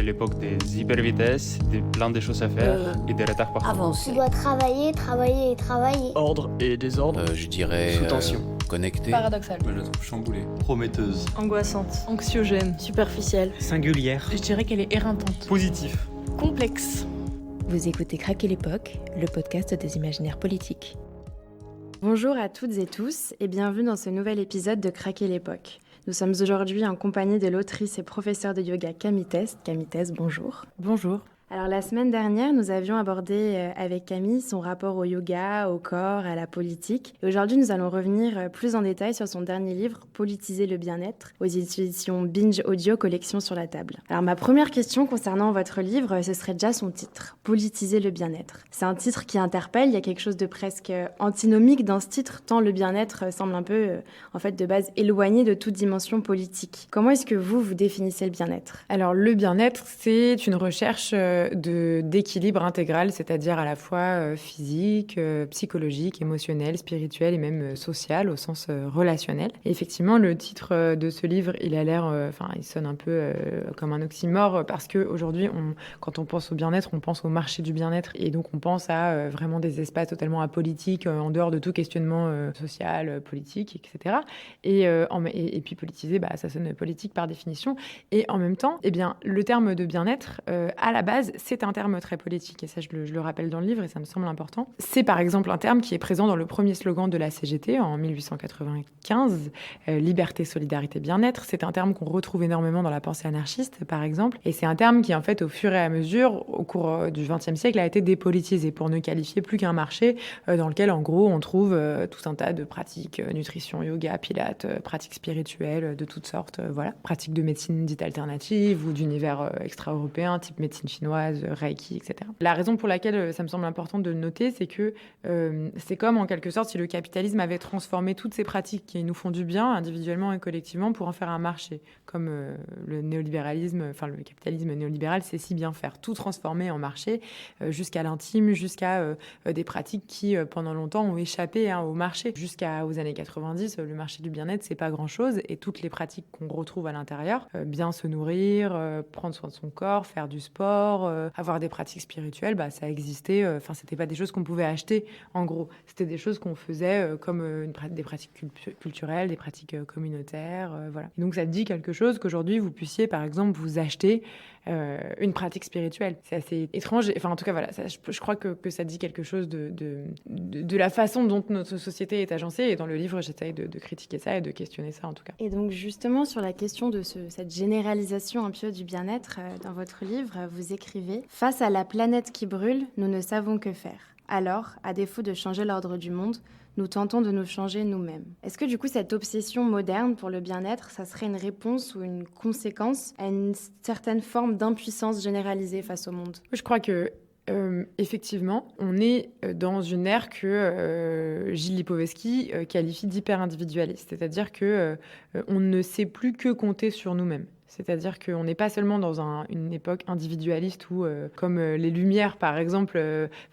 l'époque des hypervitesses, de plein de choses à faire et des retards partout. Avancer. Tu dois travailler, travailler et travailler. Ordre et désordre. Je dirais Sous tension. connecté. Paradoxal. Moi, je la trouve chamboulée. Prometteuse. Angoissante. Anxiogène. Superficielle. Singulière. Je dirais qu'elle est éreintante. Positif. Complexe. Vous écoutez Craquer l'époque, le podcast des imaginaires politiques. Bonjour à toutes et tous et bienvenue dans ce nouvel épisode de Craquer l'époque. Nous sommes aujourd'hui en compagnie de l'autrice et professeure de yoga Camille Test. Camille Test, bonjour. Bonjour. Alors la semaine dernière, nous avions abordé avec Camille son rapport au yoga, au corps, à la politique. Et aujourd'hui, nous allons revenir plus en détail sur son dernier livre, Politiser le bien-être, aux éditions Binge Audio, collection sur la table. Alors ma première question concernant votre livre, ce serait déjà son titre, Politiser le bien-être. C'est un titre qui interpelle, il y a quelque chose de presque antinomique dans ce titre, tant le bien-être semble un peu, en fait, de base éloigné de toute dimension politique. Comment est-ce que vous définissez le bien-être ? Alors le bien-être, c'est une recherche d'équilibre intégral, c'est-à-dire à la fois physique, psychologique, émotionnel, spirituel et même social au sens relationnel. Et effectivement, le titre de ce livre, il a l'air, il sonne un peu comme un oxymore parce qu'aujourd'hui, quand on pense au bien-être, on pense au marché du bien-être et donc on pense à vraiment des espaces totalement apolitiques, en dehors de tout questionnement social, politique, etc. Et puis politiser, ça sonne politique par définition. Et en même temps, le terme de bien-être, à la base, c'est un terme très politique, et ça je le rappelle dans le livre et ça me semble important. C'est par exemple un terme qui est présent dans le premier slogan de la CGT en 1895, liberté, solidarité, bien-être. C'est un terme qu'on retrouve énormément dans la pensée anarchiste, par exemple, et c'est un terme qui en fait au fur et à mesure, au cours du XXe siècle, a été dépolitisé pour ne qualifier plus qu'un marché dans lequel en gros on trouve tout un tas de pratiques, nutrition, yoga, pilates, pratiques spirituelles de toutes sortes, pratiques de médecine dite alternative ou d'univers extra-européen, type médecine chinoise, Reiki, etc. La raison pour laquelle ça me semble important de le noter, c'est que c'est comme en quelque sorte si le capitalisme avait transformé toutes ces pratiques qui nous font du bien individuellement et collectivement pour en faire un marché, comme le néolibéralisme, le capitalisme néolibéral sait si bien faire, tout transformer en marché jusqu'à l'intime, jusqu'à des pratiques qui pendant longtemps ont échappé au marché. Jusqu'aux années 90, le marché du bien-être, c'est pas grand-chose et toutes les pratiques qu'on retrouve à l'intérieur, bien se nourrir, prendre soin de son corps, faire du sport, avoir des pratiques spirituelles, ça existait. C'était pas des choses qu'on pouvait acheter, en gros. C'était des choses qu'on faisait comme des pratiques culturelles, des pratiques communautaires, Et donc ça dit quelque chose qu'aujourd'hui vous puissiez, par exemple, vous acheter une pratique spirituelle. C'est assez étrange. En tout cas, je crois que ça dit quelque chose de la façon dont notre société est agencée. Et dans le livre, j'essaye de critiquer ça et de questionner ça, en tout cas. Et donc, justement, sur la question de cette généralisation un peu du bien-être, dans votre livre, vous écrivez « Face à la planète qui brûle, nous ne savons que faire. Alors, à défaut de changer l'ordre du monde, nous tentons de nous changer nous-mêmes. » Est-ce que du coup, cette obsession moderne pour le bien-être, ça serait une réponse ou une conséquence à une certaine forme d'impuissance généralisée face au monde ? Je crois que effectivement, on est dans une ère que Gilles Lipovetsky qualifie d'hyper-individualiste, c'est-à-dire que on ne sait plus que compter sur nous-mêmes. C'est-à-dire qu'on n'est pas seulement dans une époque individualiste où, comme les Lumières, par exemple,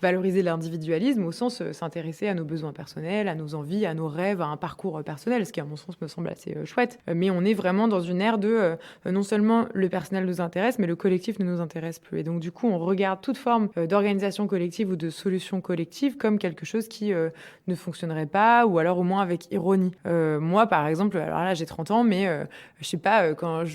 valoriser l'individualisme au sens s'intéresser à nos besoins personnels, à nos envies, à nos rêves, à un parcours personnel, ce qui, à mon sens, me semble assez chouette. Mais on est vraiment dans une ère de non seulement le personnel nous intéresse, mais le collectif ne nous intéresse plus. Et donc, du coup, on regarde toute forme d'organisation collective ou de solution collective comme quelque chose qui ne fonctionnerait pas, ou alors au moins avec ironie. Moi, par exemple, alors là, j'ai 30 ans, mais je sais pas, quand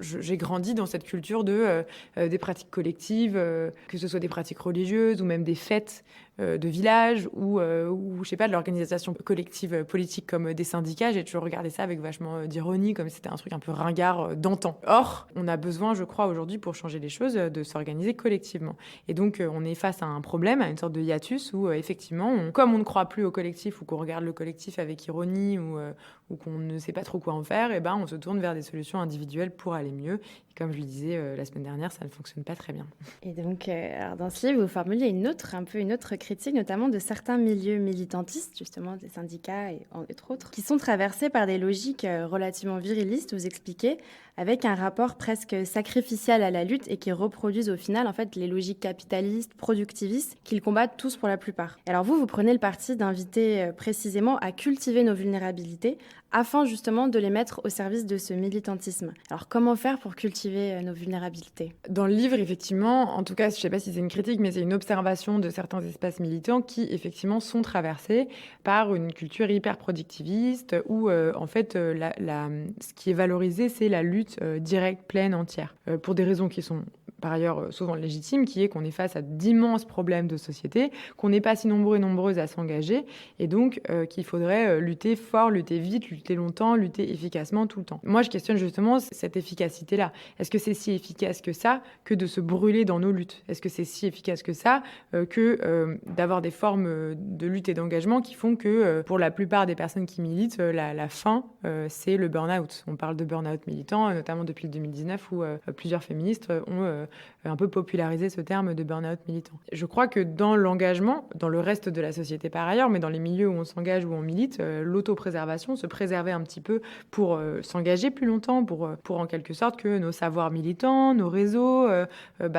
j'ai grandi dans cette culture des pratiques collectives, que ce soit des pratiques religieuses ou même des fêtes de village ou je sais pas, de l'organisation collective politique comme des syndicats. J'ai toujours regardé ça avec vachement d'ironie, comme si c'était un truc un peu ringard d'antan. Or, on a besoin, je crois, aujourd'hui, pour changer les choses, de s'organiser collectivement. Et donc, on est face à un problème, à une sorte de hiatus où, effectivement, comme on ne croit plus au collectif ou qu'on regarde le collectif avec ironie ou qu'on ne sait pas trop quoi en faire, on se tourne vers des solutions individuelles pour aller mieux. Et comme je le disais la semaine dernière, ça ne fonctionne pas très bien. Et donc, alors dans ce livre, vous formulez une autre critique, notamment de certains milieux militantistes, justement des syndicats et entre autres, qui sont traversés par des logiques relativement virilistes, vous expliquez, avec un rapport presque sacrificiel à la lutte et qui reproduisent au final en fait les logiques capitalistes, productivistes qu'ils combattent tous pour la plupart. Et alors vous prenez le parti d'inviter précisément à cultiver nos vulnérabilités afin justement de les mettre au service de ce militantisme. Alors comment faire pour cultiver nos vulnérabilités ? Dans le livre, effectivement, en tout cas, je ne sais pas si c'est une critique, mais c'est une observation de certains espaces militants qui, effectivement, sont traversés par une culture hyper productiviste où, en fait, ce qui est valorisé, c'est la lutte directe, pleine, entière, pour des raisons qui sont par ailleurs souvent légitime, qui est qu'on est face à d'immenses problèmes de société, qu'on n'est pas si nombreux et nombreuses à s'engager, et donc qu'il faudrait lutter fort, lutter vite, lutter longtemps, lutter efficacement tout le temps. Moi, je questionne justement cette efficacité-là. Est-ce que c'est si efficace que ça, que de se brûler dans nos luttes ? Est-ce que c'est si efficace que ça, que d'avoir des formes de lutte et d'engagement qui font que, pour la plupart des personnes qui militent, la fin, c'est le burn-out. On parle de burn-out militant, notamment depuis le 2019, où plusieurs féministes ont un peu popularisé ce terme de burn-out militant. Je crois que dans l'engagement, dans le reste de la société par ailleurs, mais dans les milieux où on s'engage, où on milite, l'autopréservation, se préserver un petit peu pour s'engager plus longtemps, pour en quelque sorte que nos savoirs militants, nos réseaux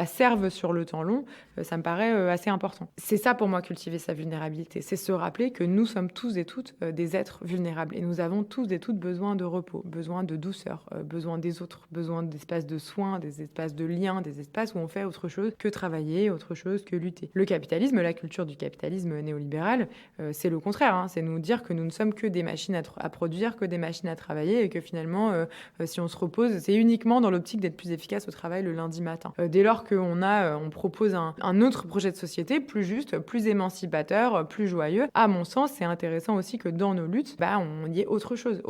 servent sur le temps long, ça me paraît assez important. C'est ça pour moi, cultiver sa vulnérabilité, c'est se rappeler que nous sommes tous et toutes des êtres vulnérables et nous avons tous et toutes besoin de repos, besoin de douceur, besoin des autres, besoin d'espaces de soins, des espaces de liens, des espaces où on fait autre chose que travailler, autre chose que lutter. Le capitalisme, la culture du capitalisme néolibéral, c'est le contraire, hein, c'est nous dire que nous ne sommes que des machines à produire, que des machines à travailler et que finalement, si on se repose, c'est uniquement dans l'optique d'être plus efficace au travail le lundi matin. Dès lors qu'on propose un autre projet de société plus juste, plus émancipateur, plus joyeux, à mon sens, c'est intéressant aussi que dans nos luttes, on y ait autre chose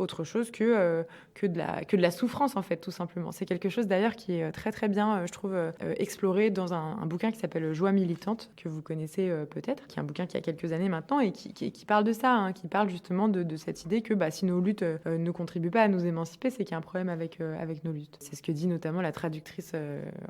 que de la souffrance en fait, tout simplement. C'est quelque chose d'ailleurs qui est très très bien, je trouve, exploré dans un bouquin qui s'appelle Joie militante, que vous connaissez peut-être, qui est un bouquin qui a quelques années maintenant et qui parle de ça, hein, qui parle justement de cette idée que si nos luttes ne contribuent pas à nous émanciper, c'est qu'il y a un problème avec nos luttes. C'est ce que dit notamment la traductrice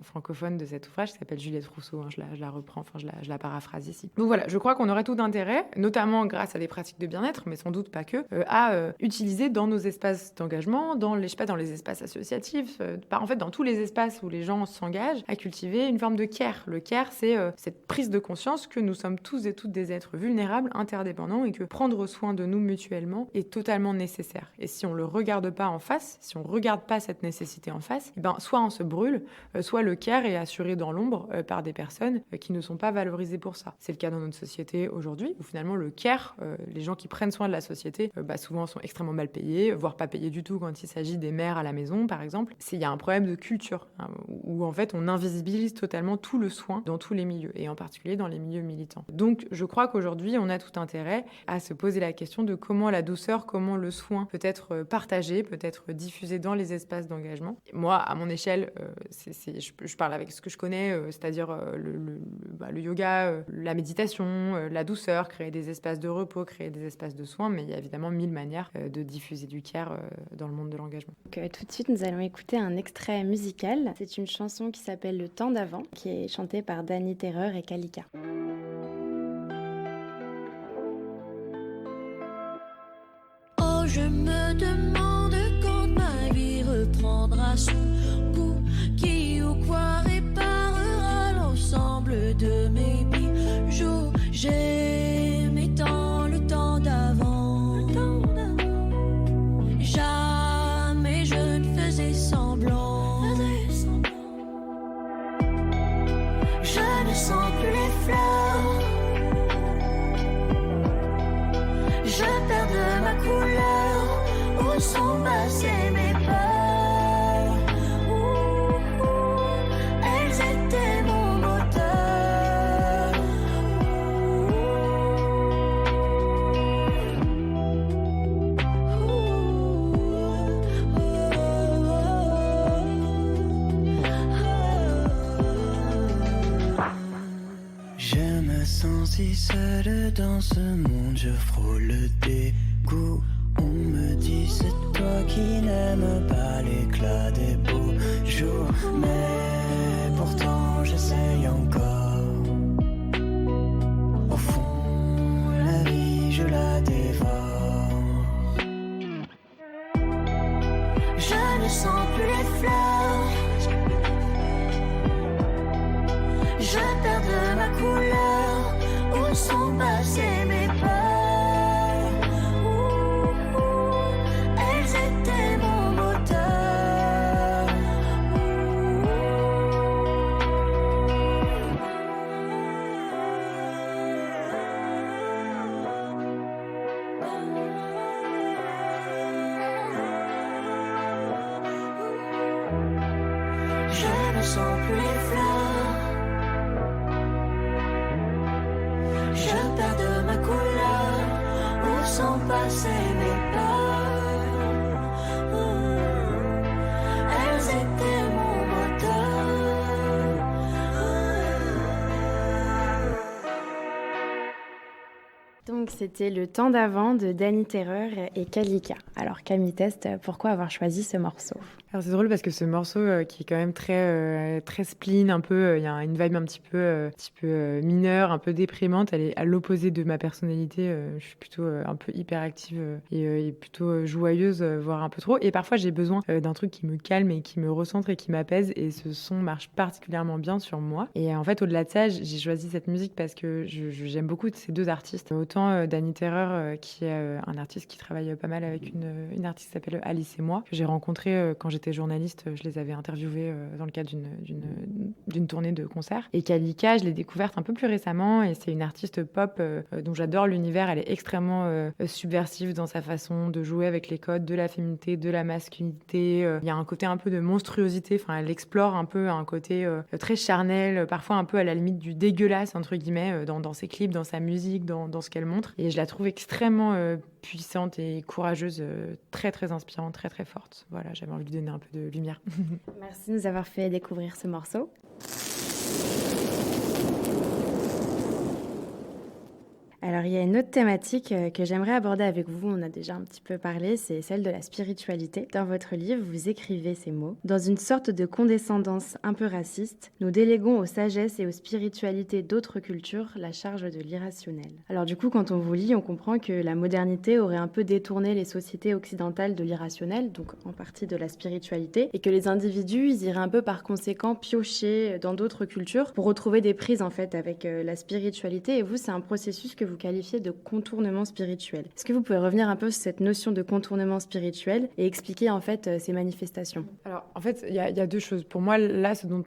francophone de cet ouvrage, qui s'appelle Juliette Rousseau, hein, je la reprends, je la paraphrase ici. Donc voilà, je crois qu'on aurait tout intérêt, notamment grâce à des pratiques de bien-être, mais sans doute pas que, à utiliser dans nos espaces d'engagement, dans les espaces associatifs, en fait dans tous les espaces où les gens s'engagent, à cultiver une forme de care. Le care, c'est cette prise de conscience que nous sommes tous et toutes des êtres vulnérables, interdépendants, et que prendre soin de nous mutuellement est totalement nécessaire. Et si on le regarde pas en face, si on regarde pas cette nécessité en face, soit on se brûle, soit le care est assuré dans l'ombre par des personnes qui ne sont pas valorisées pour ça. C'est le cas dans notre société aujourd'hui, où finalement le care, les gens qui prennent soin de la société, souvent sont extrêmement mal payés, voire pas payés du tout quand il s'agit des mères à la maison, par exemple. Il y a un problème de culture, hein, où en fait on invisibilise totalement tout le soin dans tous les milieux, et en particulier dans les milieux militants. Donc je crois qu'aujourd'hui on a tout intérêt à se poser la question de comment la douceur, comment le soin peut être partagé, peut être diffusé dans les espaces d'engagement. Moi, à mon échelle, je parle avec ce que je connais, c'est-à-dire le yoga, la méditation, la douceur, créer des espaces de repos, créer des espaces de soins, mais il y a évidemment 1000 manières de diffuser du care dans le monde de l'engagement. Donc, tout de suite, nous allons écouter un extrait musical. C'est une chanson qui s'appelle Le temps d'avant, qui est chantée par Dany Terreur et Kalika. Oh, je me demande quand ma vie reprendra son goût, qui ou quoi réparera l'ensemble de mes bijoux. J'aimais tant le temps d'avant, jamais je ne faisais semblant. Je ne sens plus les fleurs, je perds de ma couleur. Où sont passées mes peurs? Elles étaient mon moteur. Je me sens si seul dans ce monde, je frôle le dégoût. On me dit c'est toi qui n'aimes pas l'éclat des beaux jours, mais pourtant j'essaye encore. Au fond, la vie je la dévore. Je ne sens plus les fleurs, je perds de ma couleur. Où sont passées mes peurs? ne sens plus les fleurs. Je perds de ma couleur. Où sont passées mes peurs? Elles étaient mon moteur. Donc c'était Le temps d'avant de Dany Terreur et Kalika. Alors Camille Test, pourquoi avoir choisi ce morceau? Alors c'est drôle parce que ce morceau qui est quand même très spleen, un peu, il y a une vibe un petit peu mineure, un peu déprimante. Elle est à l'opposé de ma personnalité. Je suis plutôt un peu hyperactive et plutôt joyeuse, voire un peu trop. Et parfois j'ai besoin d'un truc qui me calme et qui me recentre et qui m'apaise. Et ce son marche particulièrement bien sur moi. Et en fait, au-delà de ça, j'ai choisi cette musique parce que j'aime beaucoup ces deux artistes. Autant Dany Terreur, qui est un artiste qui travaille pas mal avec une artiste qui s'appelle Alice et moi, que j'ai rencontrée quand j'étais journaliste. Je les avais interviewés dans le cadre d'une tournée de concerts. Et Kalika, je l'ai découverte un peu plus récemment et c'est une artiste pop dont j'adore l'univers. Elle est extrêmement subversive dans sa façon de jouer avec les codes de la féminité, de la masculinité. Il y a un côté un peu de monstruosité. Enfin, elle explore un peu un côté très charnel, parfois un peu à la limite du dégueulasse, entre guillemets, dans ses clips, dans sa musique, dans ce qu'elle montre. Et je la trouve extrêmement puissante et courageuse, très très inspirante, très très forte. Voilà, j'avais envie de lui donner un peu de lumière. Merci de nous avoir fait découvrir ce morceau. Alors, il y a une autre thématique que j'aimerais aborder avec vous, on a déjà un petit peu parlé, c'est celle de la spiritualité. Dans votre livre, vous écrivez ces mots. Dans une sorte de condescendance un peu raciste, nous déléguons aux sagesses et aux spiritualités d'autres cultures la charge de l'irrationnel. Alors du coup, quand on vous lit, on comprend que la modernité aurait un peu détourné les sociétés occidentales de l'irrationnel, donc en partie de la spiritualité, et que les individus, ils iraient un peu par conséquent piocher dans d'autres cultures pour retrouver des prises en fait avec la spiritualité. Et vous, c'est un processus que vous qualifiez de contournement spirituel. Est-ce que vous pouvez revenir un peu sur cette notion de contournement spirituel et expliquer en fait ces manifestations? Alors, en fait, il y a deux choses. Pour moi, là, ce dont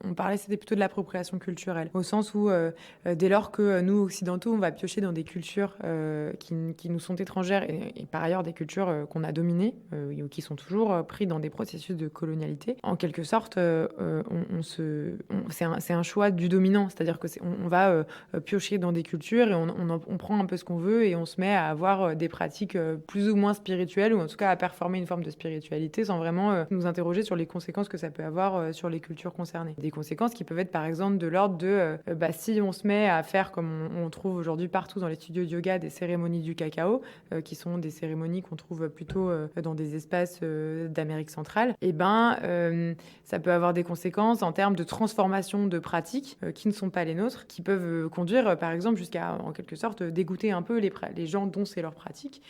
on parlait, c'était plutôt de l'appropriation culturelle, au sens où, dès lors que nous, occidentaux, on va piocher dans des cultures qui nous sont étrangères et par ailleurs des cultures qu'on a dominées ou qui sont toujours pris dans des processus de colonialité, en quelque sorte, c'est un choix du dominant, c'est-à-dire que on va piocher dans des cultures et on prend un peu ce qu'on veut et on se met à avoir des pratiques plus ou moins spirituelles ou en tout cas à performer une forme de spiritualité sans vraiment nous interroger sur les conséquences que ça peut avoir sur les cultures concernées. Des conséquences qui peuvent être par exemple de l'ordre de si on se met à faire comme on trouve aujourd'hui partout dans les studios de yoga des cérémonies du cacao qui sont des cérémonies qu'on trouve plutôt dans des espaces d'Amérique centrale, et ça peut avoir des conséquences en termes de transformation de pratiques qui ne sont pas les nôtres, qui peuvent conduire par exemple jusqu'à en quelque sorte dégoûter un peu les gens dont c'est leur pratique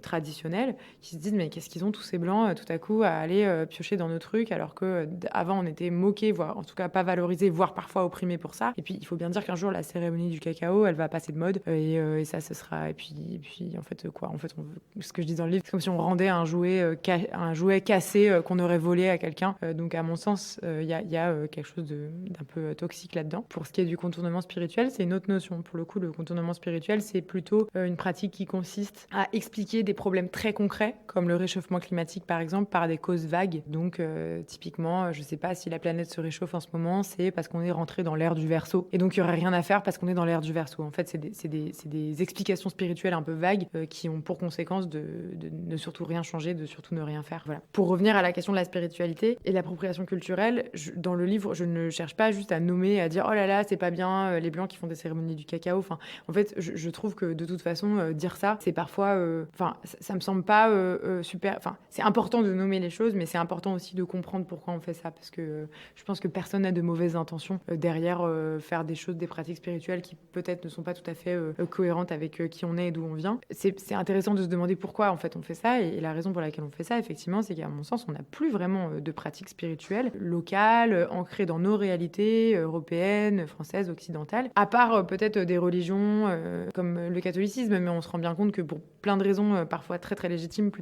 traditionnelle, qui se disent mais qu'est-ce qu'ils ont tous ces blancs tout à coup à aller piocher dans nos trucs alors que avant on était moqués, voire en tout cas pas valorisés, voire parfois opprimés pour ça. Et puis il faut bien dire qu'un jour la cérémonie du cacao elle va passer de mode et ça ce sera et puis en fait ce que je dis dans le livre, c'est comme si on rendait un jouet cassé qu'on aurait volé à quelqu'un. Donc à mon sens il y a quelque chose d'un peu toxique là-dedans. Pour ce qui est du contournement spirituel, c'est une autre notion. Pour le coup, le contournement spirituel, c'est plutôt une pratique qui consiste à expliquer des problèmes très concrets, comme le réchauffement climatique par exemple, par des causes vagues. Donc typiquement, je ne sais pas si la planète se réchauffe en ce moment, c'est parce qu'on est rentré dans l'ère du Verseau. Et donc il n'y aurait rien à faire parce qu'on est dans l'ère du Verseau. En fait, c'est des explications spirituelles un peu vagues qui ont pour conséquence de ne surtout rien changer, de surtout ne rien faire. Voilà. Pour revenir à la question de la spiritualité et de l'appropriation culturelle, dans le livre, je ne cherche pas juste à nommer, à dire oh là là, c'est pas bien, les Blancs qui font des cérémonies du cacao. Enfin, en fait, je trouve que de toute façon, dire ça, c'est parfois, ça me semble pas super. Enfin, c'est important de nommer les choses, mais c'est important aussi de comprendre pourquoi on fait ça, parce que je pense que personne n'a de mauvaises intentions derrière faire des choses, des pratiques spirituelles qui peut-être ne sont pas tout à fait cohérentes avec qui on est et d'où on vient. C'est intéressant de se demander pourquoi en fait on fait ça, et la raison pour laquelle on fait ça, effectivement, c'est qu'à mon sens, on n'a plus vraiment de pratiques spirituelles locales, ancrées dans nos réalités européennes, françaises, occidentales, à part peut-être des religions comme le catholicisme, mais on se rend bien compte que pour plein de raisons parfois très très légitimes, peu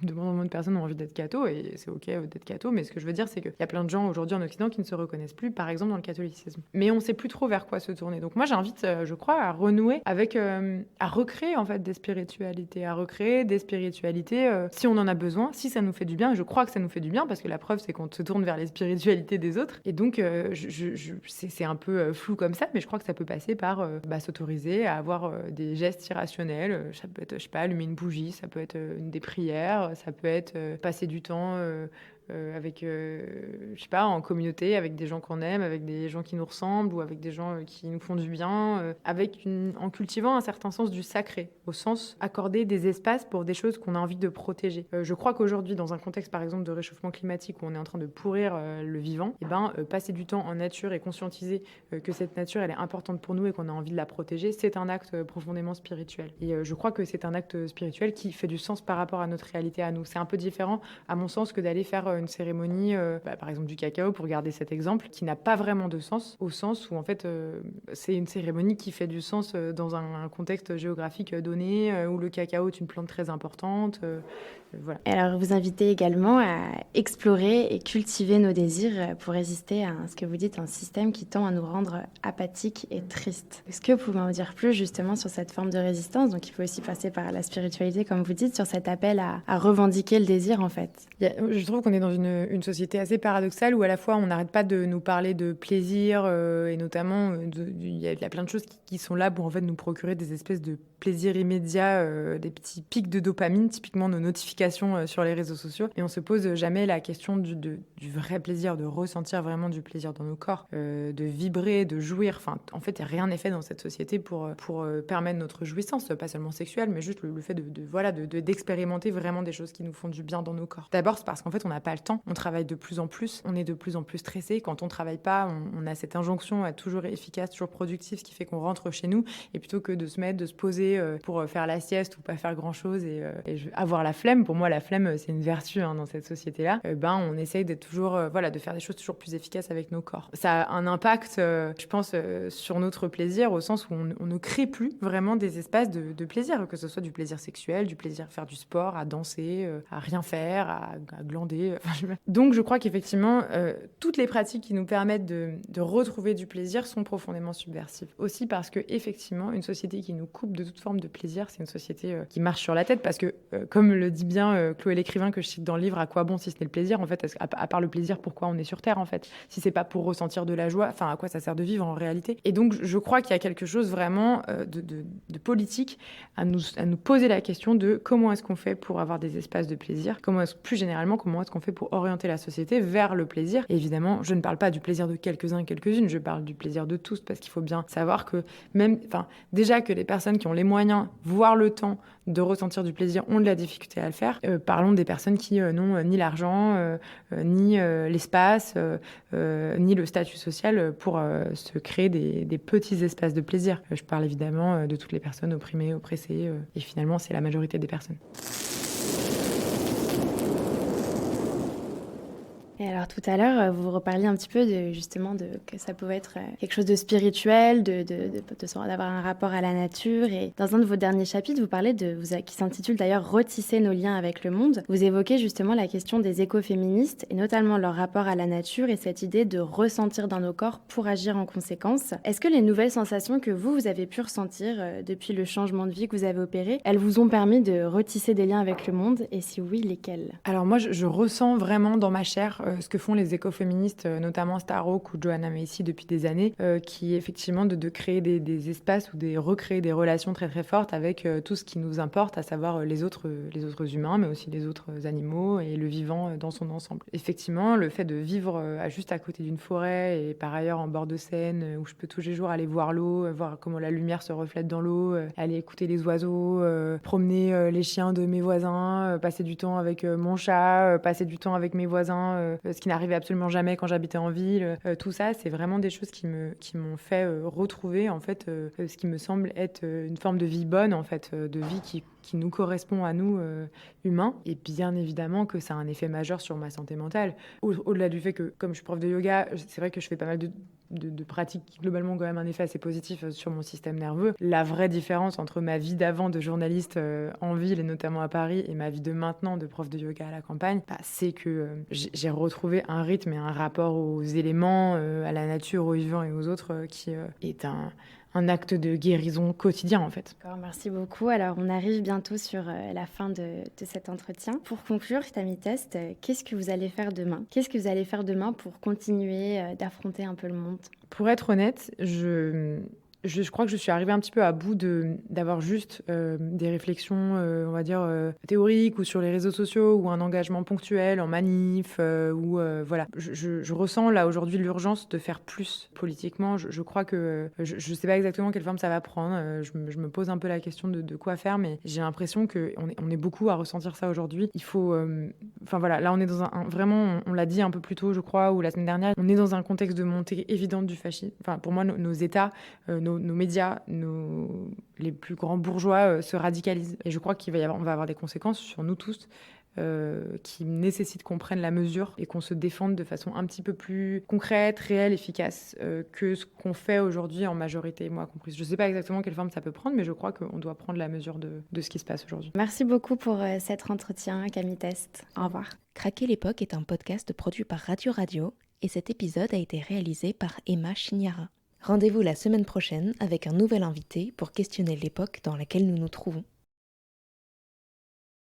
de moins de personnes ont envie d'être catho, et c'est ok d'être catho, mais ce que je veux dire, c'est qu'il y a plein de gens aujourd'hui en Occident qui ne se reconnaissent plus, par exemple, dans le catholicisme. Mais on ne sait plus trop vers quoi se tourner. Donc moi, j'invite, je crois, à renouer avec, à recréer en fait des spiritualités, si on en a besoin, si ça nous fait du bien, et je crois que ça nous fait du bien, parce que la preuve, c'est qu'on se tourne vers les spiritualités des autres. Et donc, c'est un peu flou comme ça, mais je crois que ça peut passer par s'autoriser à avoir des gestes irrationnels. Ça peut être, je sais pas, allumer une bougie, ça peut être des prières, ça peut être passer du temps avec, je sais pas, en communauté, avec des gens qu'on aime, avec des gens qui nous ressemblent ou avec des gens qui nous font du bien, en cultivant un certain sens du sacré, au sens accorder des espaces pour des choses qu'on a envie de protéger. Je crois qu'aujourd'hui, dans un contexte par exemple de réchauffement climatique où on est en train de pourrir le vivant, passer du temps en nature et conscientiser que cette nature elle est importante pour nous et qu'on a envie de la protéger, c'est un acte profondément spirituel. Et je crois que c'est un acte spirituel qui fait du sens par rapport à notre réalité à nous. C'est un peu différent, à mon sens, que d'aller faire une cérémonie, par exemple du cacao, pour garder cet exemple, qui n'a pas vraiment de sens, au sens où en fait c'est une cérémonie qui fait du sens dans un contexte géographique donné, où le cacao est une plante très importante. Voilà. Alors, vous invitez également à explorer et cultiver nos désirs pour résister à ce que vous dites, un système qui tend à nous rendre apathiques et tristes. Est-ce que vous pouvez en dire plus justement sur cette forme de résistance? Donc, il faut aussi passer par la spiritualité, comme vous dites, sur cet appel à revendiquer le désir, en fait. Je trouve qu'on est dans une société assez paradoxale où à la fois on n'arrête pas de nous parler de plaisir et notamment il y a plein de choses qui sont là pour en fait nous procurer des espèces de plaisir immédiat, des petits pics de dopamine, typiquement nos notifications sur les réseaux sociaux. Et on se pose jamais la question du vrai plaisir, de ressentir vraiment du plaisir dans nos corps, de vibrer, de jouir. Enfin, en fait, rien n'est fait dans cette société pour permettre notre jouissance, pas seulement sexuelle, mais juste le fait d'expérimenter vraiment des choses qui nous font du bien dans nos corps. D'abord, c'est parce qu'en fait, on n'a pas le temps. On travaille de plus en plus. On est de plus en plus stressé. Quand on travaille pas, on a cette injonction à être toujours efficace, toujours productif, ce qui fait qu'on rentre chez nous. Et plutôt que de se poser pour faire la sieste ou pas faire grand-chose et avoir la flemme, pour moi, la flemme, c'est une vertu dans cette société-là. On essaye d'être toujours, de faire des choses toujours plus efficaces avec nos corps. Ça a un impact, je pense, sur notre plaisir, au sens où on ne crée plus vraiment des espaces de plaisir, que ce soit du plaisir sexuel, du plaisir à faire du sport, à danser, à rien faire, à glander. Donc, je crois qu'effectivement, toutes les pratiques qui nous permettent de retrouver du plaisir sont profondément subversives. Aussi parce que, effectivement, une société qui nous coupe de toute forme de plaisir, c'est une société qui marche sur la tête, parce que, comme le dit bien Chloé l'écrivain que je cite dans le livre, à quoi bon si ce n'est le plaisir, en fait, à part le plaisir, pourquoi on est sur Terre, en fait? Si c'est pas pour ressentir de la joie, enfin, à quoi ça sert de vivre en réalité? Et donc, je crois qu'il y a quelque chose vraiment de politique à nous poser la question de comment est-ce qu'on fait pour avoir des espaces de plaisir, plus généralement, comment est-ce qu'on fait pour orienter la société vers le plaisir. Et évidemment, je ne parle pas du plaisir de quelques-uns et quelques-unes, je parle du plaisir de tous, parce qu'il faut bien savoir que déjà que les personnes qui ont les moyens, voire le temps de ressentir du plaisir, ont de la difficulté à le faire. Parlons des personnes qui n'ont ni l'argent, ni l'espace, ni le statut social pour se créer des petits espaces de plaisir. Je parle évidemment de toutes les personnes opprimées, oppressées, et finalement, c'est la majorité des personnes. Et alors tout à l'heure, vous reparliez un petit peu que ça pouvait être quelque chose de spirituel, d'avoir un rapport à la nature. Et dans un de vos derniers chapitres, vous parlez qui s'intitule d'ailleurs « Retisser nos liens avec le monde ». Vous évoquez justement la question des écoféministes et notamment leur rapport à la nature et cette idée de ressentir dans nos corps pour agir en conséquence. Est-ce que les nouvelles sensations que vous avez pu ressentir depuis le changement de vie que vous avez opéré, elles vous ont permis de retisser des liens avec le monde? Et si oui, lesquels? Alors moi, je ressens vraiment dans ma chair ce que font les écoféministes, notamment Starhawk ou Joanna Macy depuis des années, qui effectivement de créer des espaces ou de recréer des relations très très fortes avec tout ce qui nous importe, à savoir les autres humains, mais aussi les autres animaux et le vivant dans son ensemble. Effectivement, le fait de vivre juste à côté d'une forêt et par ailleurs en bord de Seine, où je peux tous les jours aller voir l'eau, voir comment la lumière se reflète dans l'eau, aller écouter les oiseaux, promener les chiens de mes voisins, passer du temps avec mon chat, passer du temps avec mes voisins, ce qui n'arrivait absolument jamais quand j'habitais en ville. Tout ça, c'est vraiment des choses qui m'ont fait retrouver en fait ce qui me semble être une forme de vie bonne, en fait, de vie qui nous correspond à nous, humains. Et bien évidemment que ça a un effet majeur sur ma santé mentale. Au-delà du fait que, comme je suis prof de yoga, c'est vrai que je fais pas mal de pratiques qui globalement ont quand même un effet assez positif sur mon système nerveux. La vraie différence entre ma vie d'avant de journaliste en ville et notamment à Paris et ma vie de maintenant de prof de yoga à la campagne, c'est que j'ai retrouvé un rythme et un rapport aux éléments, à la nature, aux vivants et aux autres qui est un acte de guérison quotidien en fait. D'accord, merci beaucoup. Alors on arrive bientôt sur la fin de cet entretien. Pour conclure, Camille Test, qu'est-ce que vous allez faire demain ? Qu'est-ce que vous allez faire demain pour continuer d'affronter un peu le monde ? Pour être honnête, je crois que je suis arrivée un petit peu à bout d'avoir juste des réflexions, on va dire, théoriques ou sur les réseaux sociaux ou un engagement ponctuel en manif voilà. Je ressens là aujourd'hui l'urgence de faire plus politiquement. Je crois que je sais pas exactement quelle forme ça va prendre. Je me pose un peu la question de quoi faire, mais j'ai l'impression qu'on est beaucoup à ressentir ça aujourd'hui. Il faut... Enfin voilà, là on est dans vraiment, on l'a dit un peu plus tôt, je crois, ou la semaine dernière, on est dans un contexte de montée évidente du fascisme. Enfin, pour moi, nos États, nos médias, les plus grands bourgeois se radicalisent. Et je crois on va avoir des conséquences sur nous tous qui nécessitent qu'on prenne la mesure et qu'on se défende de façon un petit peu plus concrète, réelle, efficace que ce qu'on fait aujourd'hui en majorité, moi comprise. Je ne sais pas exactement quelle forme ça peut prendre, mais je crois qu'on doit prendre la mesure de ce qui se passe aujourd'hui. Merci beaucoup pour cet entretien, Camille Test. Au revoir. Craquer l'époque est un podcast produit par Radio Radio et cet épisode a été réalisé par Emma Chignara. Rendez-vous la semaine prochaine avec un nouvel invité pour questionner l'époque dans laquelle nous nous trouvons.